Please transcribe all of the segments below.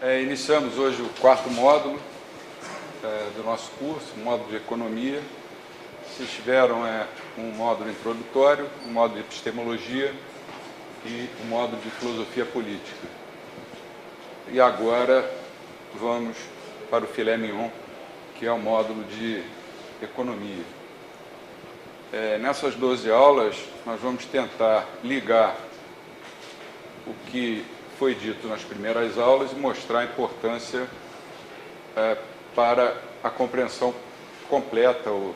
Iniciamos hoje o quarto módulo do nosso curso, o módulo de Economia. Vocês tiveram um módulo introdutório, um módulo de Epistemologia e um módulo de Filosofia Política. E agora vamos para o filé mignon, que é o módulo de Economia. Nessas 12 aulas, nós vamos tentar ligar o que foi dito nas primeiras aulas e mostrar a importância para a compreensão completa, ou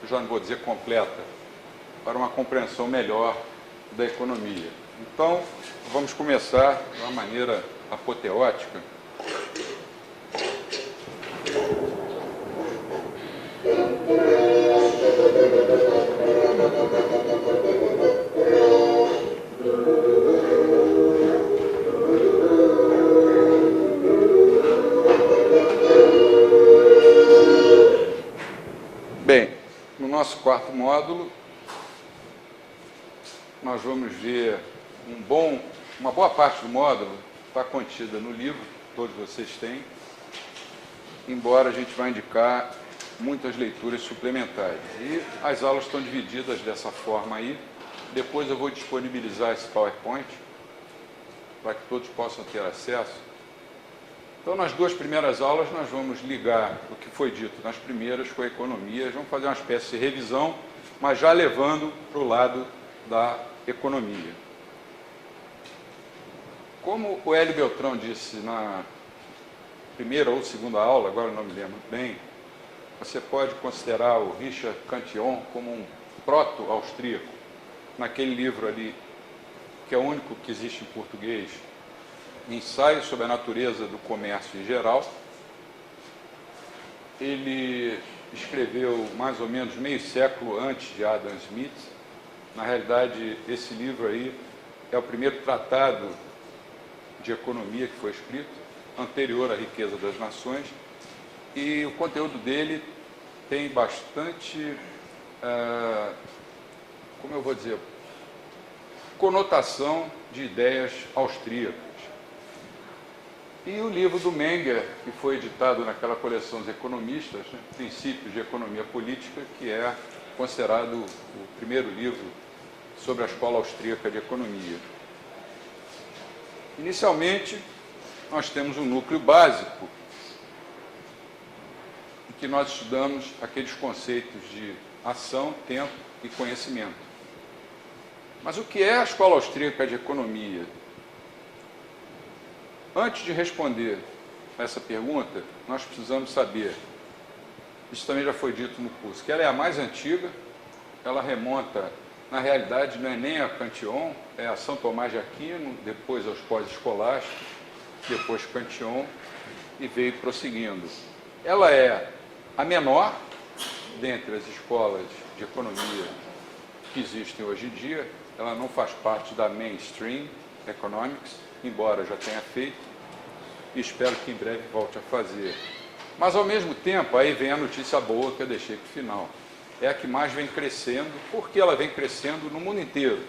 já não vou dizer completa, para uma compreensão melhor da economia. Então, vamos começar de uma maneira apoteótica. Bem, no nosso quarto módulo, nós vamos ver uma boa parte do módulo está contida no livro, todos vocês têm, embora a gente vai indicar muitas leituras suplementares. E as aulas estão divididas dessa forma aí. Depois eu vou disponibilizar esse PowerPoint para que todos possam ter acesso. Então, nas duas primeiras aulas, nós vamos ligar o que foi dito nas primeiras com a economia. Vamos fazer uma espécie de revisão, mas já levando para o lado da economia. Como o Hélio Beltrão disse na primeira ou segunda aula, agora eu não me lembro bem, você pode considerar o Richard Cantillon como um proto-austríaco, naquele livro ali, que é o único que existe em português, Ensaio sobre a Natureza do Comércio em Geral. Ele escreveu mais ou menos meio século antes de Adam Smith. Na realidade, esse livro aí é o primeiro tratado de economia que foi escrito, anterior à Riqueza das Nações, e o conteúdo dele tem bastante, como eu vou dizer, conotação de ideias austríacas. E o livro do Menger, que foi editado naquela coleção dos economistas, né, Princípios de Economia Política, que é considerado o primeiro livro sobre a escola austríaca de economia. Inicialmente, nós temos um núcleo básico, em que nós estudamos aqueles conceitos de ação, tempo e conhecimento. Mas o que é a escola austríaca de economia? Antes de responder a essa pergunta, nós precisamos saber, isso também já foi dito no curso, que ela é a mais antiga, ela remonta, na realidade, não é nem a Cantillon, é a São Tomás de Aquino, depois aos pós-escolásticos, depois Cantillon, e veio prosseguindo. Ela é a menor dentre as escolas de economia que existem hoje em dia, ela não faz parte da mainstream economics, embora já tenha feito, e espero que em breve volte a fazer. Mas, ao mesmo tempo, aí vem a notícia boa que eu deixei para o final. É a que mais vem crescendo. Por que ela vem crescendo no mundo inteiro?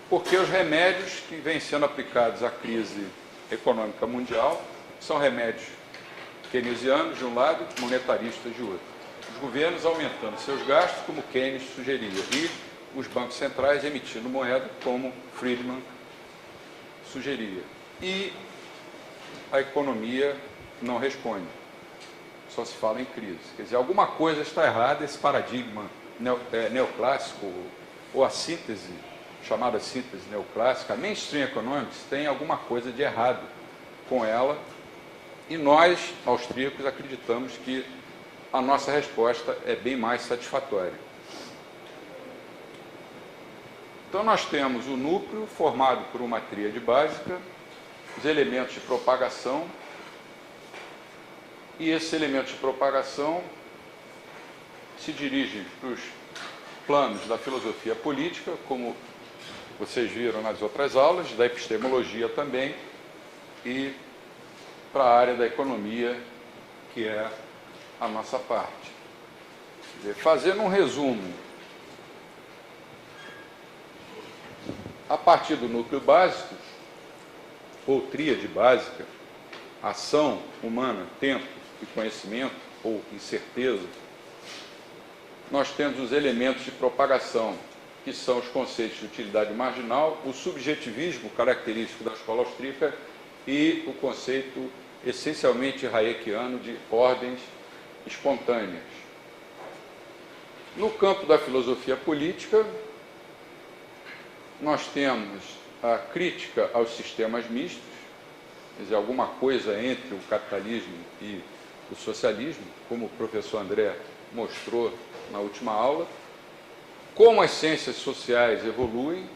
Porque os remédios que vêm sendo aplicados à crise econômica mundial são remédios keynesianos de um lado, monetaristas de outro. Os governos aumentando seus gastos, como Keynes sugeria, e os bancos centrais emitindo moeda, como Friedman sugeria. E a economia não responde. Só se fala em crise. Quer dizer, alguma coisa está errada, esse paradigma neoclássico, ou a síntese, chamada síntese neoclássica, a mainstream economics, tem alguma coisa de errado com ela, e nós, austríacos, acreditamos que a nossa resposta é bem mais satisfatória. Então, nós temos o núcleo formado por uma tríade básica, os elementos de propagação, e esses elementos de propagação se dirigem para os planos da filosofia política, como vocês viram nas outras aulas, da epistemologia também, e para a área da economia, que é a nossa parte. Fazendo um resumo, a partir do núcleo básico, ou tríade básica, ação humana, tempo e conhecimento, ou incerteza, nós temos os elementos de propagação, que são os conceitos de utilidade marginal, o subjetivismo característico da escola austríaca e o conceito essencialmente hayekiano de ordens espontâneas. No campo da filosofia política, nós temos a crítica aos sistemas mistos, quer dizer, alguma coisa entre o capitalismo e o socialismo, como o professor André mostrou na última aula, como as ciências sociais evoluem,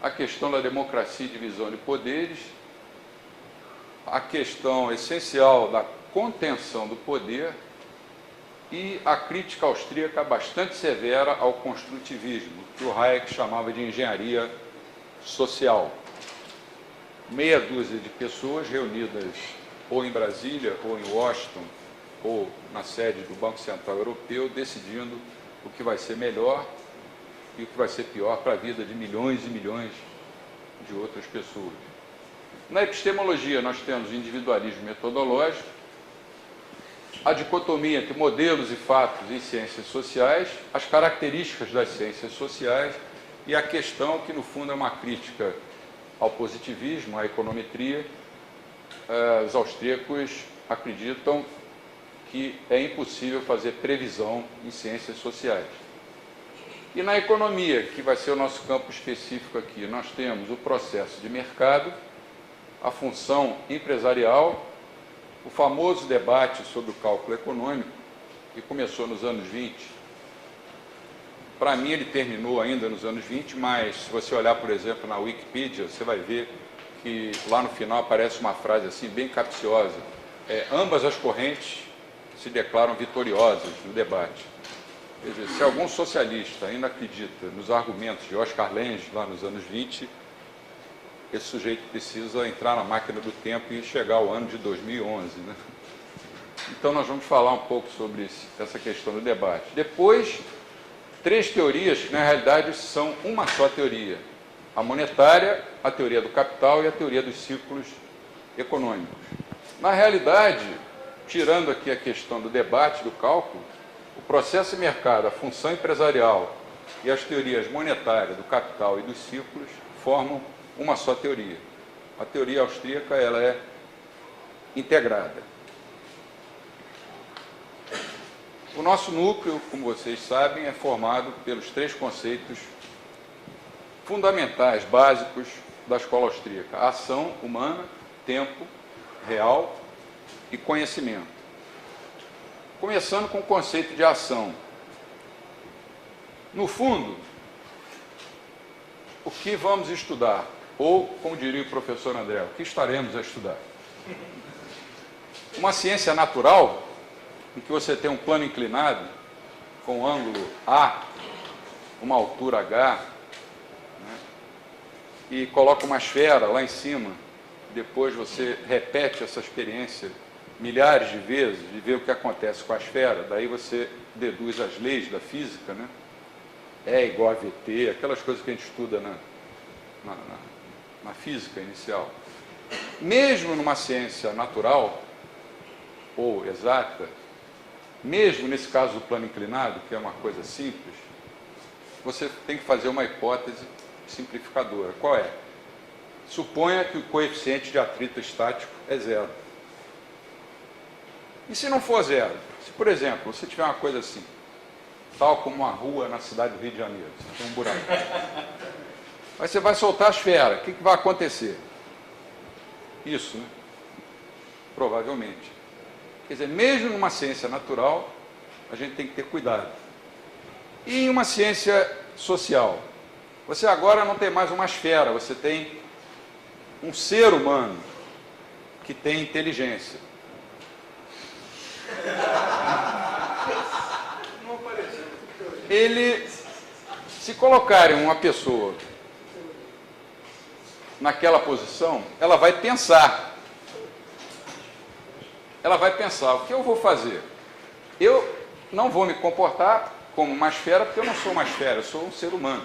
a questão da democracia e divisão de poderes, a questão essencial da contenção do poder e a crítica austríaca bastante severa ao construtivismo, que o Hayek chamava de engenharia social. Meia dúzia de pessoas reunidas ou em Brasília, ou em Washington, ou na sede do Banco Central Europeu, decidindo o que vai ser melhor e o que vai ser pior para a vida de milhões e milhões de outras pessoas. Na epistemologia, nós temos o individualismo metodológico, a dicotomia entre modelos e fatos em ciências sociais, as características das ciências sociais e a questão que, no fundo, é uma crítica ao positivismo, à econometria. Os austríacos acreditam que é impossível fazer previsão em ciências sociais. E na economia, que vai ser o nosso campo específico aqui, nós temos o processo de mercado, a função empresarial, o famoso debate sobre o cálculo econômico, que começou nos anos 20. Para mim, ele terminou ainda nos anos 20, mas se você olhar, por exemplo, na Wikipedia, você vai ver que lá no final aparece uma frase assim, bem capciosa. Ambas as correntes se declaram vitoriosas no debate. Quer dizer, se algum socialista ainda acredita nos argumentos de Oscar Lange, lá nos anos 20, esse sujeito precisa entrar na máquina do tempo e chegar ao ano de 2011. Né? Então, nós vamos falar um pouco sobre essa questão do debate. Depois, três teorias que, na realidade, são uma só teoria. A monetária, a teoria do capital e a teoria dos ciclos econômicos. Na realidade, tirando aqui a questão do debate, do cálculo, o processo de mercado, a função empresarial e as teorias monetária, do capital e dos ciclos formam uma só teoria. A teoria austríaca, ela é integrada. O nosso núcleo, como vocês sabem, é formado pelos três conceitos fundamentais, básicos da escola austríaca: ação humana, tempo real e conhecimento. Começando com o conceito de ação. No fundo, o que vamos estudar? Ou, como diria o professor André, o que estaremos a estudar? Uma ciência natural, em que você tem um plano inclinado, com um ângulo A, uma altura H, né, e coloca uma esfera lá em cima, depois você repete essa experiência milhares de vezes e vê o que acontece com a esfera, daí você deduz as leis da física, né? É igual a VT, aquelas coisas que a gente estuda na física inicial. Mesmo numa ciência natural ou exata, mesmo nesse caso do plano inclinado, que é uma coisa simples, você tem que fazer uma hipótese simplificadora. Qual é? Suponha que o coeficiente de atrito estático é zero. E se não for zero? Se, por exemplo, você tiver uma coisa assim, tal como uma rua na cidade do Rio de Janeiro, você tem um buraco. Aí você vai soltar a esfera, o que vai acontecer? Isso, né? Provavelmente. Quer dizer, mesmo numa ciência natural, a gente tem que ter cuidado. E em uma ciência social, você agora não tem mais uma esfera, você tem um ser humano que tem inteligência. Ele, se colocarem uma pessoa naquela posição, ela vai pensar. Ela vai pensar, o que eu vou fazer? Eu não vou me comportar como uma esfera, porque eu não sou uma esfera, eu sou um ser humano.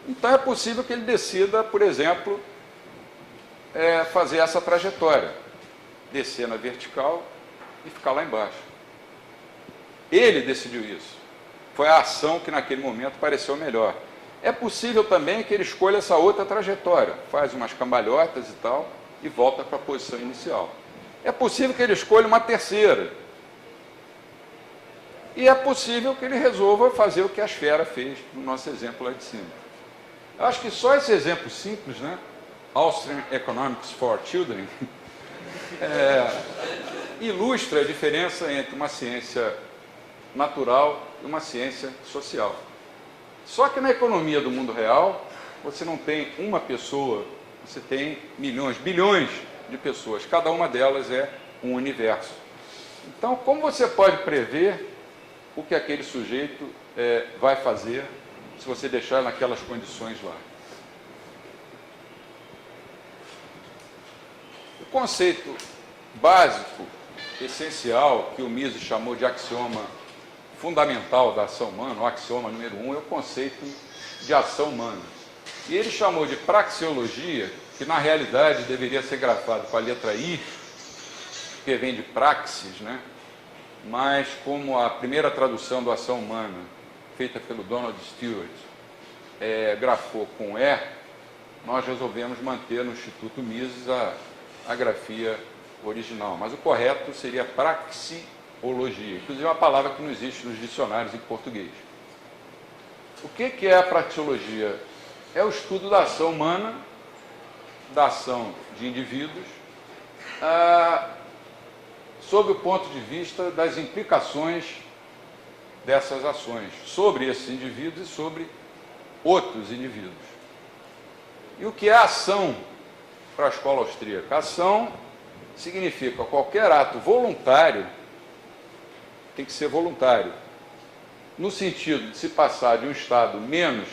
Então é possível que ele decida, por exemplo, fazer essa trajetória, descer na vertical e ficar lá embaixo. Ele decidiu isso. Foi a ação que naquele momento pareceu melhor. É possível também que ele escolha essa outra trajetória, faz umas cambalhotas e tal, e volta para a posição inicial. É possível que ele escolha uma terceira. E é possível que ele resolva fazer o que a Esfera fez no nosso exemplo lá de cima. Eu acho que só esse exemplo simples, né? Austrian Economics for Children, ilustra a diferença entre uma ciência natural e uma ciência social. Só que na economia do mundo real, você não tem uma pessoa, você tem milhões, bilhões de pessoas. Cada uma delas é um universo. Então, como você pode prever o que aquele sujeito vai fazer se você deixar naquelas condições lá? O conceito básico, essencial, que o Mises chamou de axioma fundamental da ação humana, o axioma número 1, é o conceito de ação humana. E ele chamou de praxeologia, que na realidade deveria ser grafado com a letra I, que vem de praxis, né? Mas como a primeira tradução do ação humana, feita pelo Donald Stewart, grafou com E, nós resolvemos manter no Instituto Mises a grafia original. Mas o correto seria praxeologia, inclusive é uma palavra que não existe nos dicionários em português. O que é a praxeologia? É o estudo da ação humana, da ação de indivíduos, sob o ponto de vista das implicações dessas ações sobre esses indivíduos e sobre outros indivíduos. E o que é ação para a escola austríaca? Ação significa qualquer ato voluntário, tem que ser voluntário, no sentido de se passar de um estado menos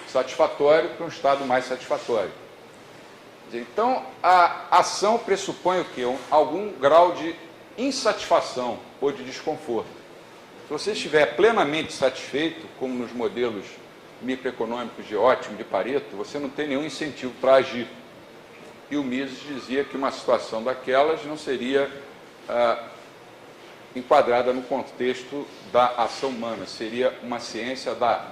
satisfatório para um estado mais satisfatório. Então, a ação pressupõe o quê? Algum grau de insatisfação ou de desconforto. Se você estiver plenamente satisfeito, como nos modelos microeconômicos de Ótimo, de Pareto, você não tem nenhum incentivo para agir. E o Mises dizia que uma situação daquelas não seria enquadrada no contexto da ação humana, seria uma ciência da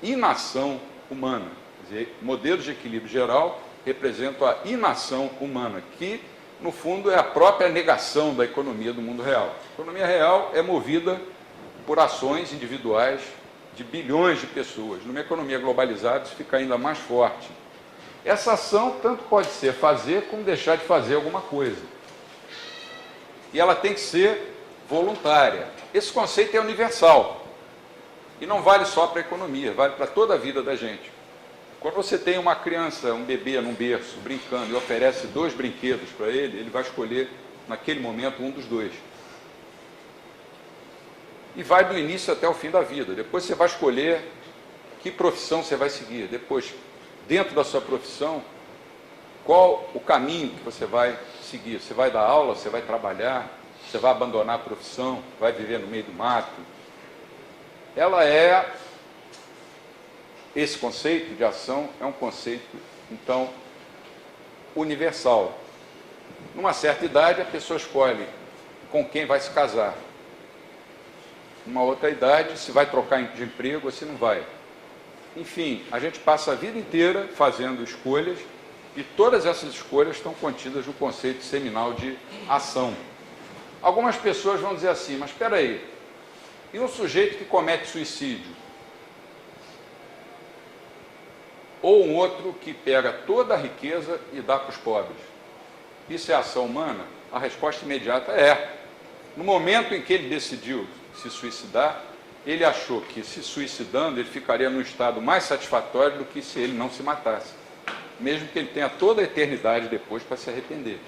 inação humana. Quer dizer, modelos de equilíbrio geral representam a inação humana, que, no fundo, é a própria negação da economia do mundo real. A economia real é movida por ações individuais de bilhões de pessoas. Numa economia globalizada, isso fica ainda mais forte. Essa ação tanto pode ser fazer como deixar de fazer alguma coisa. E ela tem que ser voluntária. Esse conceito é universal. E não vale só para a economia, vale para toda a vida da gente. Quando você tem uma criança, um bebê num berço, brincando, e oferece 2 brinquedos para ele, ele vai escolher, naquele momento, um dos 2. E vai do início até o fim da vida. Depois você vai escolher que profissão você vai seguir. Depois, dentro da sua profissão, qual o caminho que você vai seguir. Você vai dar aula, você vai trabalhar, você vai abandonar a profissão, vai viver no meio do mato. Esse conceito de ação é um conceito, então, universal. Numa certa idade, a pessoa escolhe com quem vai se casar. Numa outra idade, se vai trocar de emprego ou se não vai. Enfim, a gente passa a vida inteira fazendo escolhas e todas essas escolhas estão contidas no conceito seminal de ação. Algumas pessoas vão dizer assim, mas espera aí, e um sujeito que comete suicídio? Ou um outro que pega toda a riqueza e dá para os pobres? Isso é ação humana? A resposta imediata é. No momento em que ele decidiu se suicidar, ele achou que, se suicidando, ele ficaria num estado mais satisfatório do que se ele não se matasse, mesmo que ele tenha toda a eternidade depois para se arrepender.